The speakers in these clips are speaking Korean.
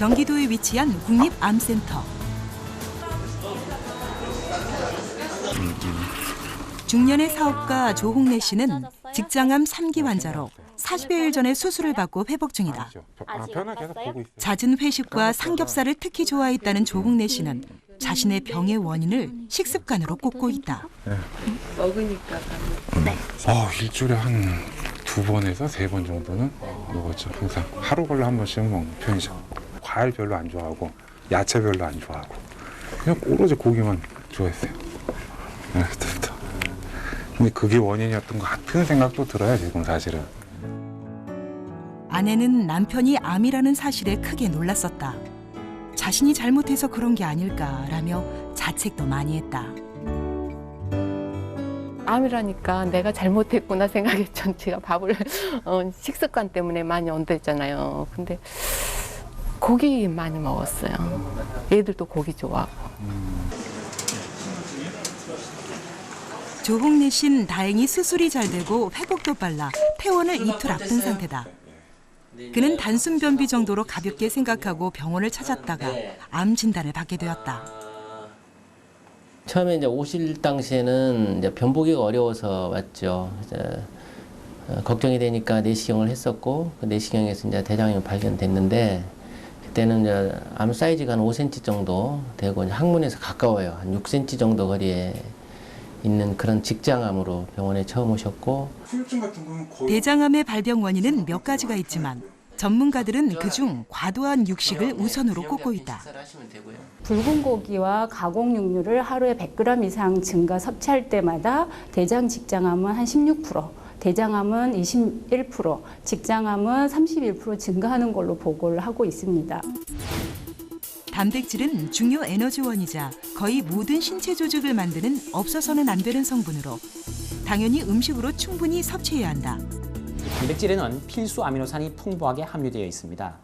경기도에 위치한 국립암센터. 중년의 사업가 조홍래 씨는 직장암 3기 환자로 40여일 전에 수술을 받고 회복 중이다. 잦은 회식과 삼겹살을 특히 좋아했다는 조홍래 씨는 자신의 병의 원인을 식습관으로 꼽고 있다. 먹으니까. 네. 일주일에 한 2번에서 3번 정도는 먹었죠. 항상 하루 걸러 한 번씩은 먹는 편이죠. 과일 별로 안 좋아하고 야채 별로 안 좋아하고 그냥 오로지 고기만 좋아했어요. 그때부터. 근데 그게 원인이었던 것 같은 생각도 들어요, 지금 사실은. 아내는 남편이 암이라는 사실에 크게 놀랐었다. 자신이 잘못해서 그런 게 아닐까라며 자책도 많이 했다. 암이라니까 내가 잘못했구나 생각했죠. 제가 밥을 식습관 때문에 많이 언더했잖아요. 근데 고기 많이 먹었어요. 애들도 고기 좋아하고. 조홍래 씨는 다행히 수술이 잘 되고 회복도 빨라 퇴원을 이틀 앞둔 상태다. 그는 단순 변비 정도로 가볍게 생각하고 병원을 찾았다가 암 진단을 받게 되었다. 처음에 이제 오실 당시에는 이제 변보기가 어려워서 왔죠. 이제 걱정이 되니까 내시경을 했었고 그 내시경에서 이제 대장암이 발견됐는데 그때는 이제 암 사이즈가 한 5cm 정도 되고 이제 항문에서 가까워요. 한 6cm 정도 거리에 있는 그런 직장암으로 병원에 처음 오셨고. 대장암의 발병 원인은 몇 가지가 있지만 전문가들은 그중 과도한 육식을 우선으로 꼽고 있다. 붉은 고기와 가공육류를 하루에 100g 이상 증가 섭취할 때마다 대장 직장암은 한 16%, 대장암은 21%, 직장암은 31% 증가하는 걸로 보고를 하고 있습니다. 단백질은 중요 에너지원이자 거의 모든 신체 조직을 만드는 없어서는 안 되는 성분으로 당연히 음식으로 충분히 섭취해야 한다. 단백질에는 필수 아미노산이 풍부하게 함유되어 있습니다.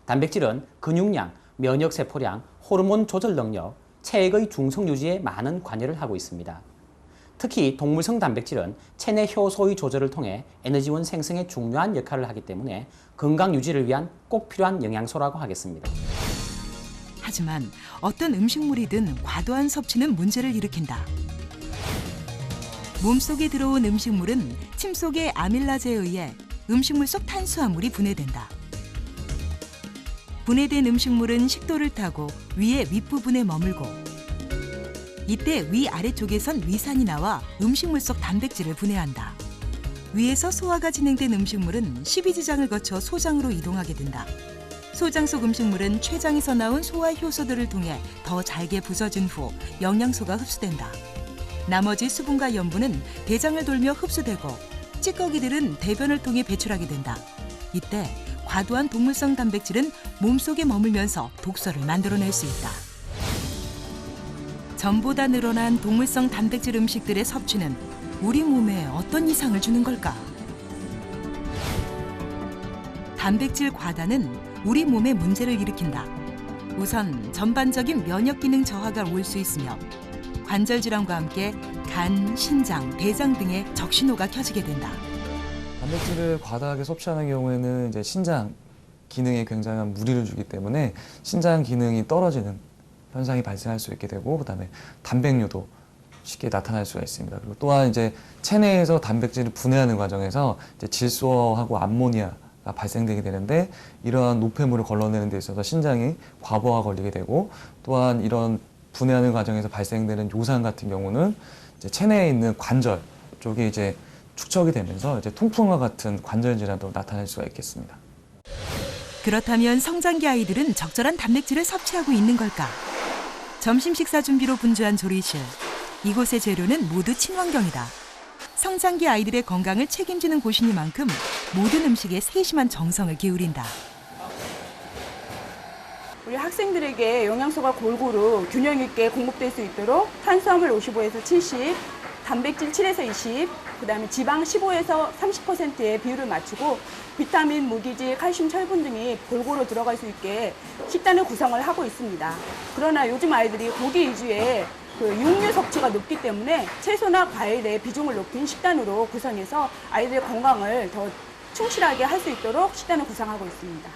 단백질은 근육량, 면역세포량, 호르몬 조절 능력, 체액의 중성 유지에 많은 관여를 하고 있습니다. 특히 동물성 단백질은 체내 효소의 조절을 통해 에너지원 생성에 중요한 역할을 하기 때문에 건강 유지를 위한 꼭 필요한 영양소라고 하겠습니다. 하지만 어떤 음식물이든 과도한 섭취는 문제를 일으킨다. 몸속에 들어온 음식물은 침 속의 아밀라제에 의해 음식물 속 탄수화물이 분해된다. 분해된 음식물은 식도를 타고 위의 윗부분에 머물고 이때 위 아래쪽에선 위산이 나와 음식물 속 단백질을 분해한다. 위에서 소화가 진행된 음식물은 십이지장을 거쳐 소장으로 이동하게 된다. 소장 속 음식물은 췌장에서 나온 소화 효소들을 통해 더 잘게 부서진 후 영양소가 흡수된다. 나머지 수분과 염분은 대장을 돌며 흡수되고 찌꺼기들은 대변을 통해 배출하게 된다. 이때 과도한 동물성 단백질은 몸속에 머물면서 독소를 만들어낼 수 있다. 전보다 늘어난 동물성 단백질 음식들의 섭취는 우리 몸에 어떤 이상을 주는 걸까? 단백질 과다는 우리 몸에 문제를 일으킨다. 우선 전반적인 면역 기능 저하가 올 수 있으며 관절 질환과 함께 간, 신장, 대장 등의 적신호가 켜지게 된다. 단백질을 과다하게 섭취하는 경우에는 이제 신장 기능에 굉장한 무리를 주기 때문에 신장 기능이 떨어지는 현상이 발생할 수 있게 되고 그다음에 단백뇨도 쉽게 나타날 수가 있습니다. 그리고 또한 이제 체내에서 단백질을 분해하는 과정에서 이제 질소하고 암모니아가 발생되게 되는데 이러한 노폐물을 걸러내는 데 있어서 신장이 과부하가 걸리게 되고 또한 이런 분해하는 과정에서 발생되는 요산 같은 경우는 이제 체내에 있는 관절 쪽에 이제 축적이 되면서 이제 통풍과 같은 관절 질환도 나타날 수가 있겠습니다. 그렇다면 성장기 아이들은 적절한 단백질을 섭취하고 있는 걸까? 점심 식사 준비로 분주한 조리실. 이곳의 재료는 모두 친환경이다. 성장기 아이들의 건강을 책임지는 곳이니만큼 모든 음식에 세심한 정성을 기울인다. 우리 학생들에게 영양소가 골고루 균형 있게 공급될 수 있도록 탄수화물 55에서 70, 단백질 7에서 20, 그다음에 지방 15에서 30%의 비율을 맞추고 비타민, 무기질, 칼슘, 철분 등이 골고루 들어갈 수 있게 식단을 구성을 하고 있습니다. 그러나 요즘 아이들이 고기 위주의 육류 섭취가 높기 때문에 채소나 과일의 비중을 높인 식단으로 구성해서 아이들의 건강을 더 충실하게 할 수 있도록 식단을 구성하고 있습니다.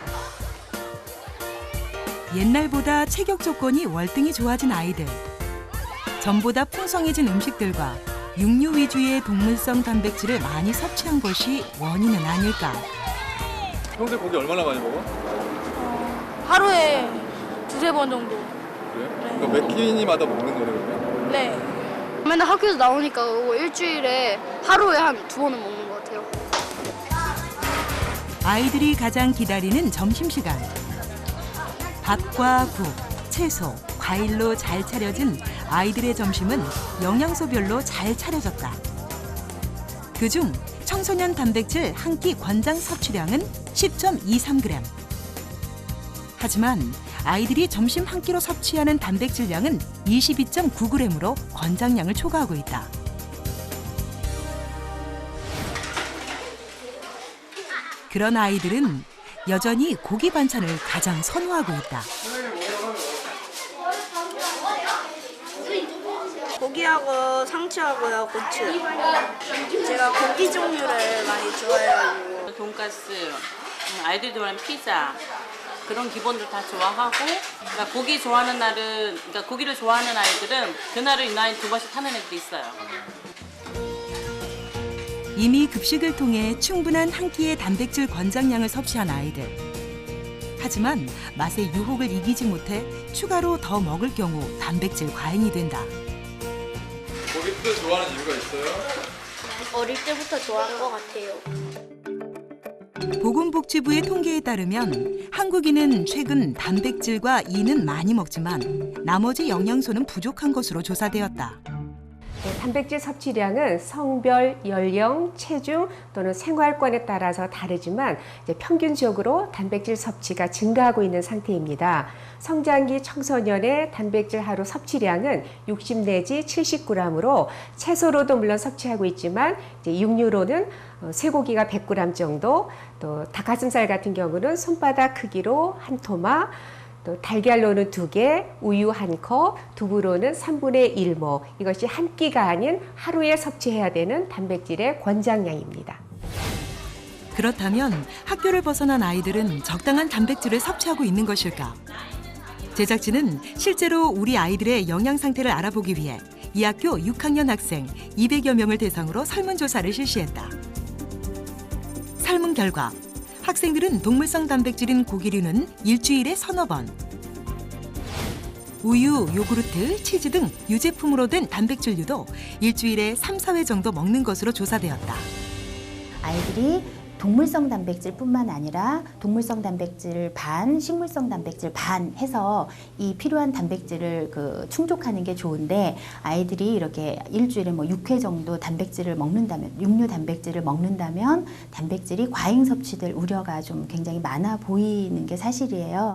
옛날보다 체격 조건이 월등히 좋아진 아이들. 전보다 풍성해진 음식들과 육류 위주의 동물성 단백질을 많이 섭취한 것이 원인은 아닐까. 평소에 고기 얼마나 많이 먹어? 하루에 두세 번 정도. 그래? 그러니까 몇 끼니마다 먹는 거네 그러면? 네. 맨날 학교에서 나오니까 그거 일주일에 하루에 한 2번은 먹는 것 같아요. 아이들이 가장 기다리는 점심시간. 밥과 국, 채소, 과일로 잘 차려진 아이들의 점심은 영양소별로 잘 차려졌다. 그중 청소년 단백질 한 끼 권장 섭취량은 10.23g. 하지만 아이들이 점심 한 끼로 섭취하는 단백질량은 22.9g으로 권장량을 초과하고 있다. 그런 아이들은 여전히 고기 반찬을 가장 선호하고 있다. 고기하고 상추하고요, 고추. 제가 고기 종류를 많이 좋아해가지고. 돈가스, 아이들이 좋아하는 피자 그런 기본들 다 좋아하고, 그러니까 고기 좋아하는 날은, 그러니까 고기를 좋아하는 아이들은 그날을 유난히 2번씩 하는 애들이 있어요. 이미 급식을 통해 충분한 한 끼의 단백질 권장량을 섭취한 아이들. 하지만 맛의 유혹을 이기지 못해 추가로 더 먹을 경우 단백질 과잉이 된다. 고기도 좋아하는 이유가 있어요? 어릴 때부터 좋아한 것 같아요. 보건복지부의 통계에 따르면 한국인은 최근 단백질과 이는 많이 먹지만 나머지 영양소는 부족한 것으로 조사되었다. 단백질 섭취량은 성별, 연령, 체중 또는 생활권에 따라서 다르지만 평균적으로 단백질 섭취가 증가하고 있는 상태입니다. 성장기 청소년의 단백질 하루 섭취량은 60 내지 70g으로 채소로도 물론 섭취하고 있지만 육류로는 쇠고기가 100g 정도, 또 닭가슴살 같은 경우는 손바닥 크기로 한 토막, 또 달걀로는 2개, 우유 1컵, 두부로는 3분의 1모. 이것이 한 끼가 아닌 하루에 섭취해야 되는 단백질의 권장량입니다. 그렇다면 학교를 벗어난 아이들은 적당한 단백질을 섭취하고 있는 것일까? 제작진은 실제로 우리 아이들의 영양 상태를 알아보기 위해 이 학교 6학년 학생 200여 명을 대상으로 설문조사를 실시했다. 설문 결과 학생들은 동물성 단백질인 고기류는 일주일에 서너 번, 우유, 요구르트, 치즈 등 유제품으로 된 단백질류도 일주일에 3, 4회 정도 먹는 것으로 조사되었다. 아이들이 동물성 단백질뿐만 아니라 동물성 단백질 반, 식물성 단백질 반 해서 이 필요한 단백질을 충족하는 게 좋은데, 아이들이 이렇게 일주일에 6회 정도 단백질을 먹는다면, 육류 단백질을 먹는다면 단백질이 과잉 섭취될 우려가 좀 굉장히 많아 보이는 게 사실이에요.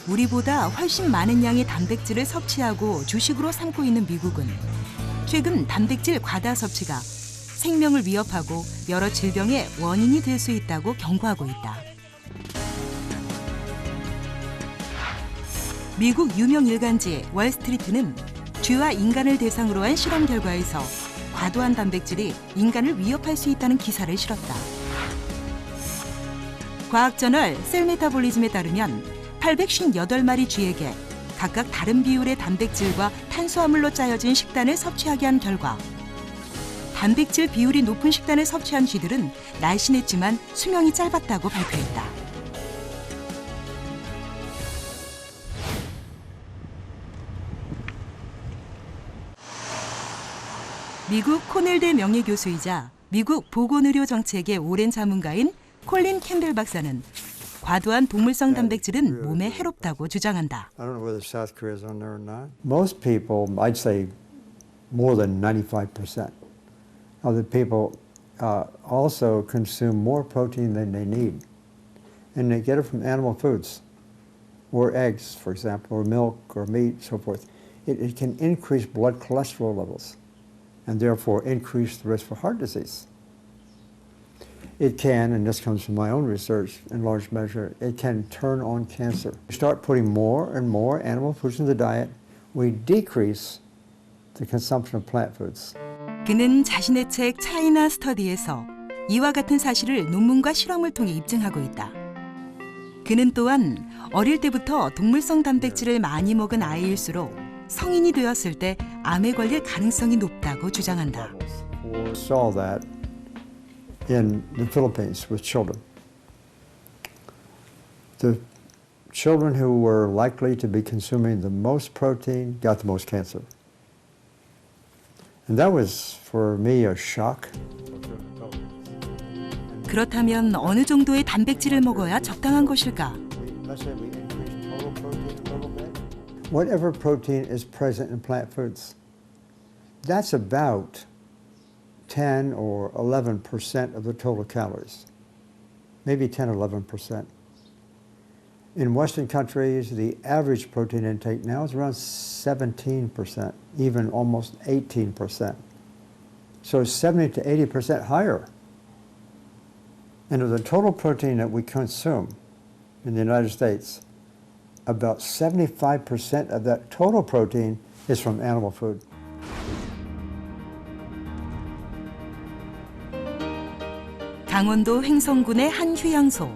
우리보다 훨씬 많은 양의 단백질을 섭취하고 주식으로 삼고 있는 미국은 최근 단백질 과다 섭취가 생명을 위협하고 여러 질병의 원인이 될 수 있다고 경고하고 있다. 미국 유명 일간지 월스트리트는 쥐와 인간을 대상으로 한 실험 결과에서 과도한 단백질이 인간을 위협할 수 있다는 기사를 실었다. 과학저널 셀메타볼리즘에 따르면 858마리 쥐에게 각각 다른 비율의 단백질과 탄수화물로 짜여진 식단을 섭취하게 한 결과 단백질 비율이 높은 식단을 섭취한 쥐들은 날씬했지만 수명이 짧았다고 발표했다. 미국 코넬대 명예교수이자 미국 보건의료정책의 오랜 자문가인 콜린 캠벨 박사는 과도한 동물성 단백질은 몸에 해롭다고 주장한다. I don't know whether South Korea is on there or not. Most people, I'd say more than 95% of the people also consume more protein than they need. And they get it from animal foods, or eggs, for example, or milk, or meat, so forth. It can increase blood cholesterol levels and therefore increase the risk for heart disease. It can, and this comes from my own research in large measure, it can turn on cancer. We start putting more and more animal foods in the diet, we decrease the consumption of plant foods. 그는 자신의 책 차이나 스터디에서 이와 같은 사실을 논문과 실험을 통해 입증하고 있다. 그는 또한 어릴 때부터 동물성 단백질을 많이 먹은 아이일수록 성인이 되었을 때 암에 걸릴 가능성이 높다고 주장한다. We saw that in the Philippines with children. The children who were likely to be consuming the most protein got the most cancer. And that was for me a shock. 그렇다면 어느 정도의 단백질을 먹어야 적당한 것일까? Whatever protein is present in plant foods, that's about 10 or 11% of the total calories, maybe 10 or 11%. In Western countries, the average protein intake now is around 17%, even almost 18%. So 70 to 80% higher. And of the total protein that we consume in the United States, about 75% of that total protein is from animal food. 강원도 횡성군의 한 휴양소.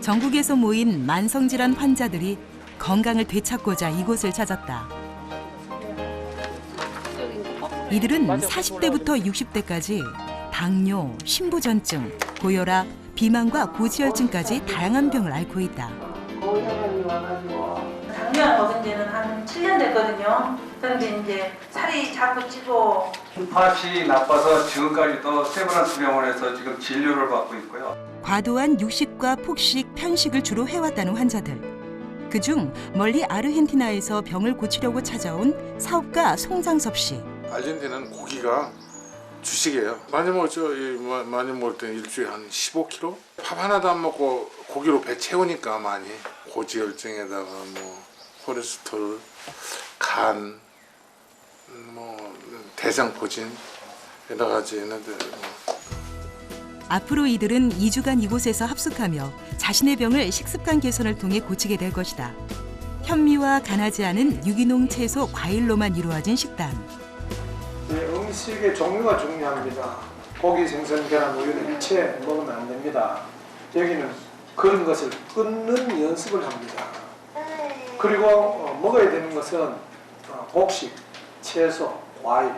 전국에서 모인 만성질환 환자들이 건강을 되찾고자 이곳을 찾았다. 이들은 40대부터 60대까지 당뇨, 신부전증, 고혈압, 비만과 고지혈증까지 다양한 병을 앓고 있다. 고혈압이 와가지고 당뇨 먹은 지는 한 7년 됐거든요. 그런데 이제 살이 자꾸 찌고 팥이 나빠서 지금까지도 세브란스 병원에서 지금 진료를 받고 있고요. 과도한 육식과 폭식, 편식을 주로 해왔다는 환자들. 그중 멀리 아르헨티나에서 병을 고치려고 찾아온 사업가 송장섭 씨. 아르헨티나는 고기가 주식이에요. 많이 먹죠. 많이 먹을 때 일주일에 한 15kg? 밥 하나도 안 먹고 고기로 배 채우니까 많이. 고지혈증에다가 뭐 콜레스테롤, 간, 뭐 대장포진 여러 가지 있는데 앞으로 이들은 2주간 이곳에서 합숙하며 자신의 병을 식습관 개선을 통해 고치게 될 것이다. 현미와 간하지 않은 유기농 채소, 과일로만 이루어진 식단. 음식의 종류가 중요합니다. 고기, 생선, 계란, 우유는 일체 먹으면 안 됩니다. 여기는 그런 것을 끊는 연습을 합니다. 그리고 먹어야 되는 것은 곡식, 채소, 과일.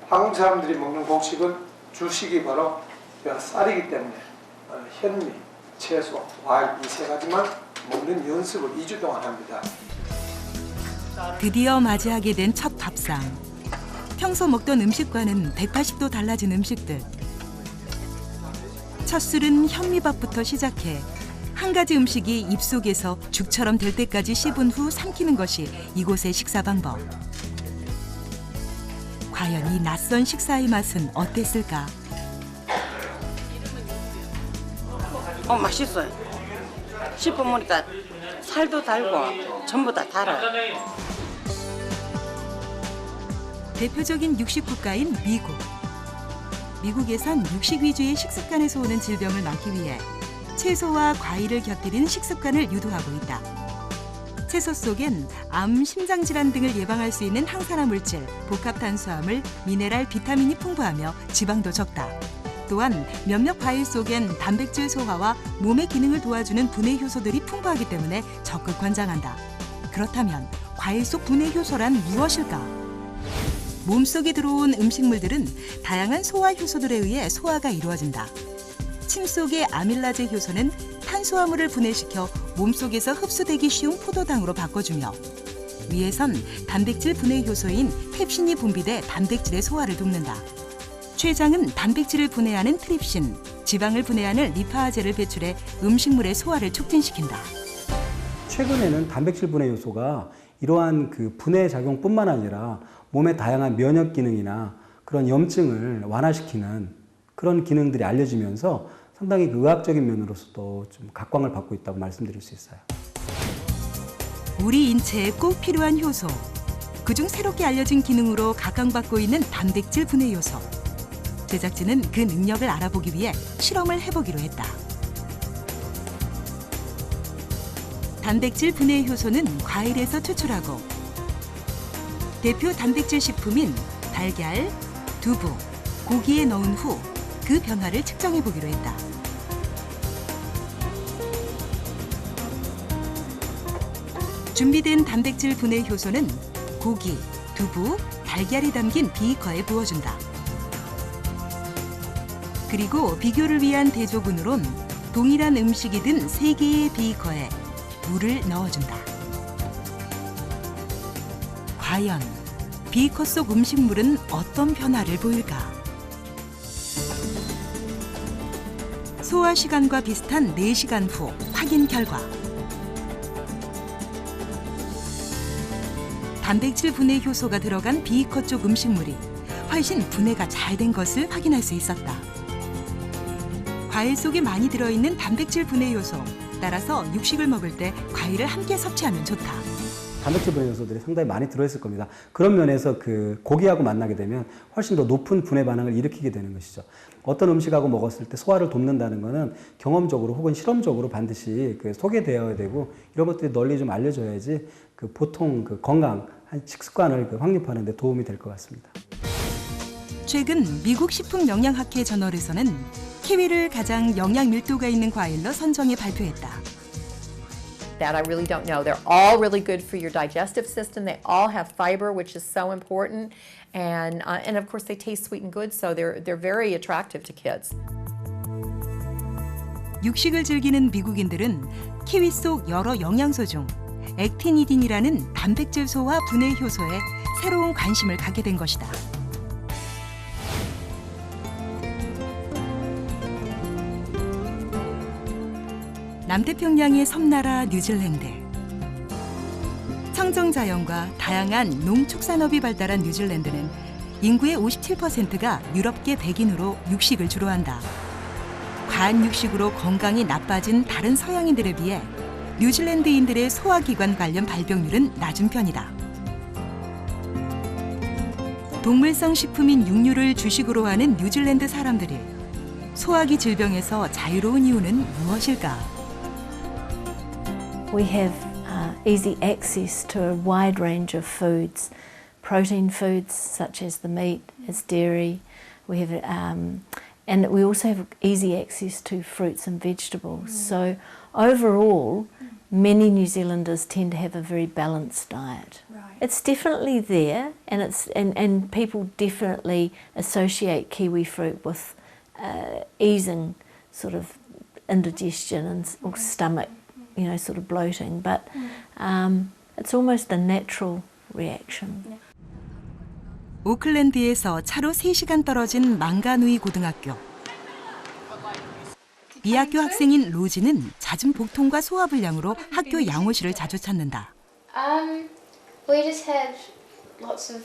한국 사람들이 먹는 곡식은 주식이 바로 쌀이기 때문에 현미, 채소, 과일 이 세 가지만 먹는 연습을 2주 동안 합니다. 드디어 맞이하게 된 첫 밥상. 평소 먹던 음식과는 180도 달라진 음식들. 첫 술은 현미밥부터 시작해 한 가지 음식이 입속에서 죽처럼 될 때까지 씹은 후 삼키는 것이 이곳의 식사 방법. 과연 이 낯선 식사의 맛은 어땠을까? 맛있어요. 씹어보니까 살도 달고 전부 다 달아요. 대표적인 육식 국가인 미국. 미국에선 육식 위주의 식습관에서 오는 질병을 막기 위해 채소와 과일을 곁들인 식습관을 유도하고 있다. 채소 속엔 암, 심장질환 등을 예방할 수 있는 항산화 물질, 복합 탄수화물, 미네랄, 비타민이 풍부하며 지방도 적다. 또한 몇몇 과일 속엔 단백질 소화와 몸의 기능을 도와주는 분해 효소들이 풍부하기 때문에 적극 권장한다. 그렇다면 과일 속 분해 효소란 무엇일까? 몸속에 들어온 음식물들은 다양한 소화 효소들에 의해 소화가 이루어진다. 침 속의 아밀라제 효소는 탄수화물을 분해시켜 몸속에서 흡수되기 쉬운 포도당으로 바꿔주며 위에선 단백질 분해 효소인 펩신이 분비돼 단백질의 소화를 돕는다. 췌장은 단백질을 분해하는 트립신, 지방을 분해하는 리파아제를 배출해 음식물의 소화를 촉진시킨다. 최근에는 단백질 분해 효소가 이러한 그 분해 작용뿐만 아니라 몸의 다양한 면역 기능이나 그런 염증을 완화시키는 그런 기능들이 알려지면서 상당히 의학적인 면으로서도 좀 각광을 받고 있다고 말씀드릴 수 있어요. 우리 인체에 꼭 필요한 효소. 그중 새롭게 알려진 기능으로 각광받고 있는 단백질 분해 효소. 제작진은 그 능력을 알아보기 위해 실험을 해보기로 했다. 단백질 분해 효소는 과일에서 추출하고 대표 단백질 식품인 달걀, 두부, 고기에 넣은 후 그 변화를 측정해 보기로 했다. 준비된 단백질 분해 효소는 고기, 두부, 달걀이 담긴 비커에 부어준다. 그리고 비교를 위한 대조군으론 동일한 음식이 든 3개의 비커에 물을 넣어준다. 과연 비커 속 음식물은 어떤 변화를 보일까? 소화 시간과 비슷한 4시간 후 확인 결과. 단백질 분해 효소가 들어간 비커 쪽 음식물이 훨씬 분해가 잘 된 것을 확인할 수 있었다. 과일 속에 많이 들어있는 단백질 분해 효소, 따라서 육식을 먹을 때 과일을 함께 섭취하면 좋다. 단백질 분해 요소들이 상당히 많이 들어있을 겁니다. 그런 면에서 그 고기하고 만나게 되면 훨씬 더 높은 분해 반응을 일으키게 되는 것이죠. 어떤 음식하고 먹었을 때 소화를 돕는다는 것은 경험적으로 혹은 실험적으로 반드시 소개되어야 되고, 이런 것들이 널리 좀 알려져야지 보통 건강한 식습관을 확립하는 데 도움이 될 것 같습니다. 최근 미국 식품영양학회 저널에서는 키위를 가장 영양 밀도가 있는 과일로 선정해 발표했다. That I really don't know. They're all really good for your digestive system. They all have fiber, which is so important, and of course they taste sweet and good, so they're very attractive to kids. 육식을 즐기는 미국인들은 키위 속 여러 영양소 중 액티니딘이라는 단백질 소화 분해 효소에 새로운 관심을 갖게 된 것이다. 남태평양의 섬나라 뉴질랜드. 청정자연과 다양한 농축산업이 발달한 뉴질랜드는 인구의 57%가 유럽계 백인으로 육식을 주로 한다. 과한 육식으로 건강이 나빠진 다른 서양인들에 비해 뉴질랜드인들의 소화기관 관련 발병률은 낮은 편이다. 동물성 식품인 육류를 주식으로 하는 뉴질랜드 사람들이 소화기 질병에서 자유로운 이유는 무엇일까? We have easy access to a wide range of foods, protein foods such as the meat, as dairy. We have, and we also have easy access to fruits and vegetables. So overall, many New Zealanders tend to have a very balanced diet. It's definitely there, and and people definitely associate kiwi fruit with easing sort of indigestion and or stomach, sort of bloating, but it's almost a natural reaction. 오클랜드에서 차로 3시간 떨어진 망가누이 고등학교. 이 학교 학생인 로지는 잦은 복통과 소화불량으로 학교 양호실을 자주 찾는다. We just had lots of.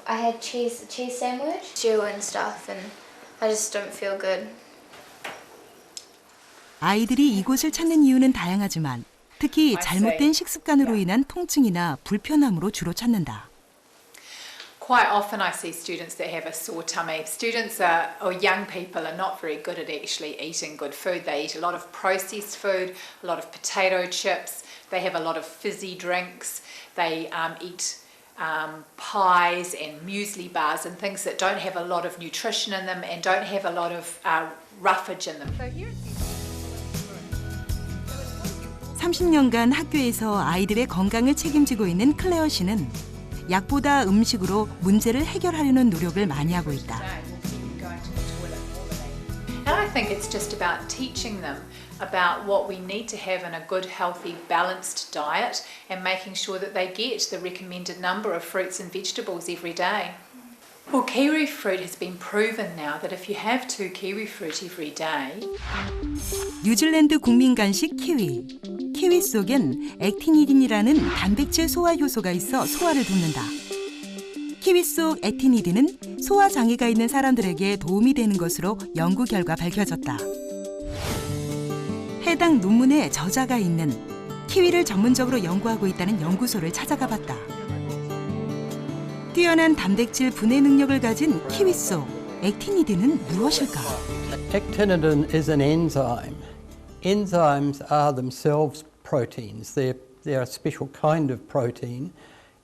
I had cheese sandwich, stew and stuff, and I just don't feel good. 아이들이 이곳을 찾는 이유는 다양하지만 특히 잘못된 식습관으로 인한 통증이나 불편함으로 주로 찾는다. Quite often I see students that have a sore tummy. Students or young people are not very good at actually eating good food. They eat a lot of processed food, a lot of potato chips. They have a lot of fizzy drinks. They eat pies and muesli bars and things that don't have a lot of nutrition in them and don't have a lot of roughage in them. 30년간 학교에서 아이들의 건강을 책임지고 있는 클레어 씨는 약보다 음식으로 문제를 해결하려는 노력을 많이 하고 있다. And I think it's just about teaching them about what we need to have in a good, healthy, balanced diet and making sure that they get the recommended number of fruits and vegetables every day. Well, kiwi fruit has been proven now that if you have 2 kiwi fruit every day. 뉴질랜드 국민 간식 키위. 키위 속엔 액티니딘이라는 단백질 소화 효소가 있어 소화를 돕는다. 키위 속 액티니딘은 소화 장애가 있는 사람들에게 도움이 되는 것으로 연구 결과 밝혀졌다. 해당 논문에 저자가 있는 키위를 전문적으로 연구하고 있다는 연구소를 찾아가 봤다. 뛰어난 단백질 분해 능력을 가진 키위 속 액티니딘은 무엇일까? Actinidin is an enzyme. Enzymes are themselves proteins. They're a special kind of protein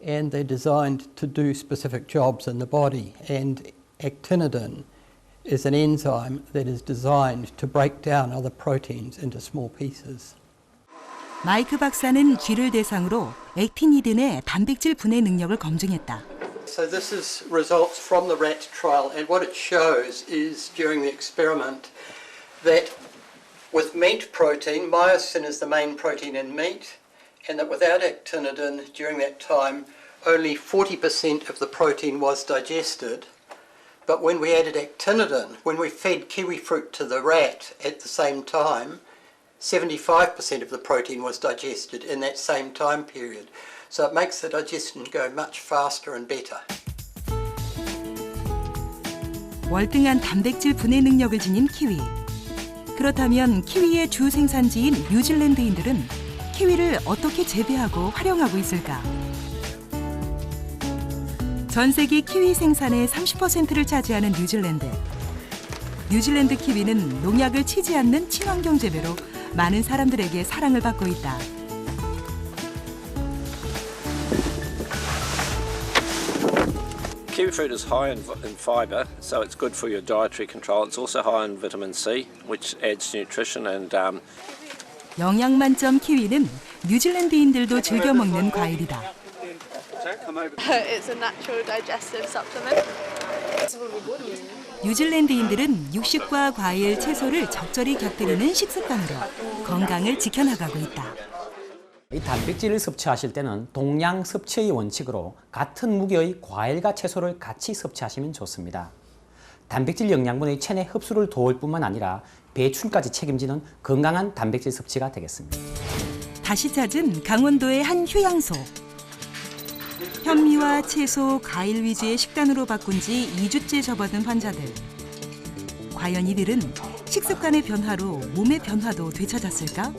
and they're designed to do specific jobs in the body. And actinidin is an enzyme that is designed to break down other proteins into small pieces. 마이크 박사는 쥐를 대상으로 액티니딘의 단백질 분해 능력을 검증했다. So this is results from the rat trial, and what it shows is during the experiment that with meat protein, myosin is the main protein in meat, and that without actinidin during that time only 40% of the protein was digested. But when we added actinidin, when we fed kiwi fruit to the rat at the same time, 75% of the protein was digested in that same time period. So it makes the digestion go much faster and better. 월등한 단백질 분해 능력을 지닌 키위. 그렇다면 키위의 주 생산지인 뉴질랜드인들은 키위를 어떻게 재배하고 활용하고 있을까? 전 세계 키위 생산의 30%를 차지하는 뉴질랜드. 뉴질랜드 키위는 농약을 치지 않는 친환경 재배로 많은 사람들에게 사랑을 받고 있다. Kiwi fruit is high in fibre, so it's good for your dietary control. It's also high in vitamin C, which adds nutrition and 영양 만점 키위는 뉴질랜드인들도 즐겨 먹는 과일이다. It's a natural digestive supplement. 뉴질랜드인들은 육식과 과일, 채소를 적절히 곁들이는 식습관으로 건강을 지켜나가고 있다. 이 단백질을 섭취하실 때는 동량 섭취의 원칙으로 같은 무게의 과일과 채소를 같이 섭취하시면 좋습니다. 단백질 영양분의 체내 흡수를 도울 뿐만 아니라 배출까지 책임지는 건강한 단백질 섭취가 되겠습니다. 다시 찾은 강원도의 한 휴양소. 현미와 채소, 과일 위주의 식단으로 바꾼 지 2주째 접어든 환자들. 과연 이들은 식습관의 변화로 몸의 변화도 되찾았을까?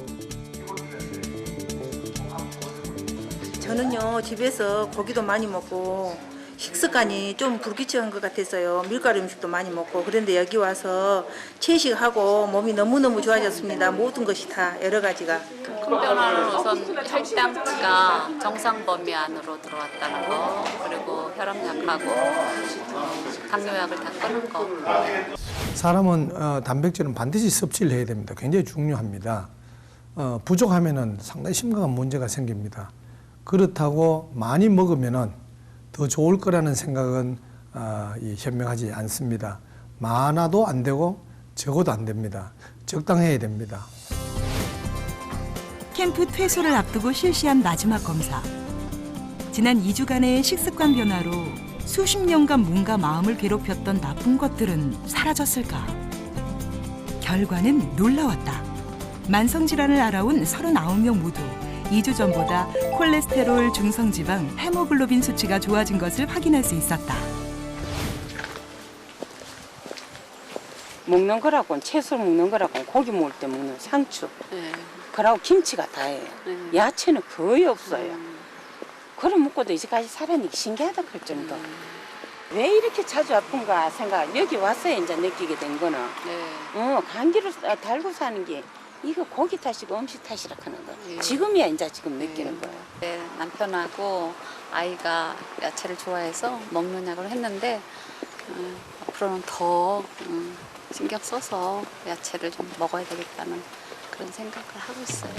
저는요, 집에서 고기도 많이 먹고 식습관이 좀 불규칙한 것 같아서요. 밀가루 음식도 많이 먹고. 그런데 여기 와서 채식하고 몸이 너무너무 좋아졌습니다. 모든 것이 다 여러 가지가. 큰 변화는 우선 혈당치가 정상 범위 안으로 들어왔다는 거, 그리고 혈압약하고 당뇨약을 다 끊은 거. 사람은 단백질은 반드시 섭취를 해야 됩니다. 굉장히 중요합니다. 부족하면은 상당히 심각한 문제가 생깁니다. 그렇다고 많이 먹으면은 더 좋을 거라는 생각은 현명하지 않습니다. 많아도 안 되고 적어도 안 됩니다. 적당해야 됩니다. 캠프 퇴소를 앞두고 실시한 마지막 검사. 지난 2주간의 식습관 변화로 수십 년간 몸과 마음을 괴롭혔던 나쁜 것들은 사라졌을까? 결과는 놀라웠다. 만성질환을 알아온 39명 모두 2주 전보다 콜레스테롤, 중성지방, 헤모글로빈 수치가 좋아진 것을 확인할 수 있었다. 먹는 거라고는 채소 먹는 거라고는 고기 먹을 때 먹는 상추, 그러고 김치가 다예요. 야채는 거의 없어요. 그걸 먹고도 이제까지 살아니 신기하다 할 정도. 왜 이렇게 자주 아픈가 생각. 여기 와서야 이제 느끼게 된 거는 감기를 달고 사는 게. 이거 고기 탓이고 음식 탓이라 하는 거. 지금이야 이제 지금 느끼는 거예요. 네, 남편하고 아이가 야채를 좋아해서 먹는 약을 했는데 앞으로는 더 신경 써서 야채를 좀 먹어야 되겠다는 그런 생각을 하고 있어요.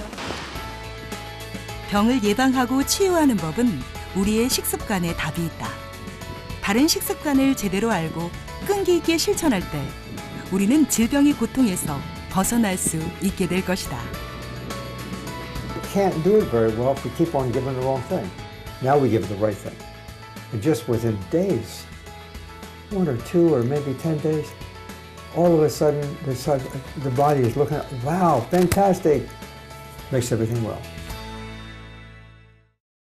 병을 예방하고 치유하는 법은 우리의 식습관에 답이 있다. 바른 식습관을 제대로 알고 끈기 있게 실천할 때 우리는 질병의 고통에서 벗어날 수 있게 될 것이다. We can't do it very well if we keep on giving the wrong thing. Now we give the right thing. And just within days, 1 or 2 or maybe 10 days, all of a sudden the body is looking at, wow, fantastic, makes everything well.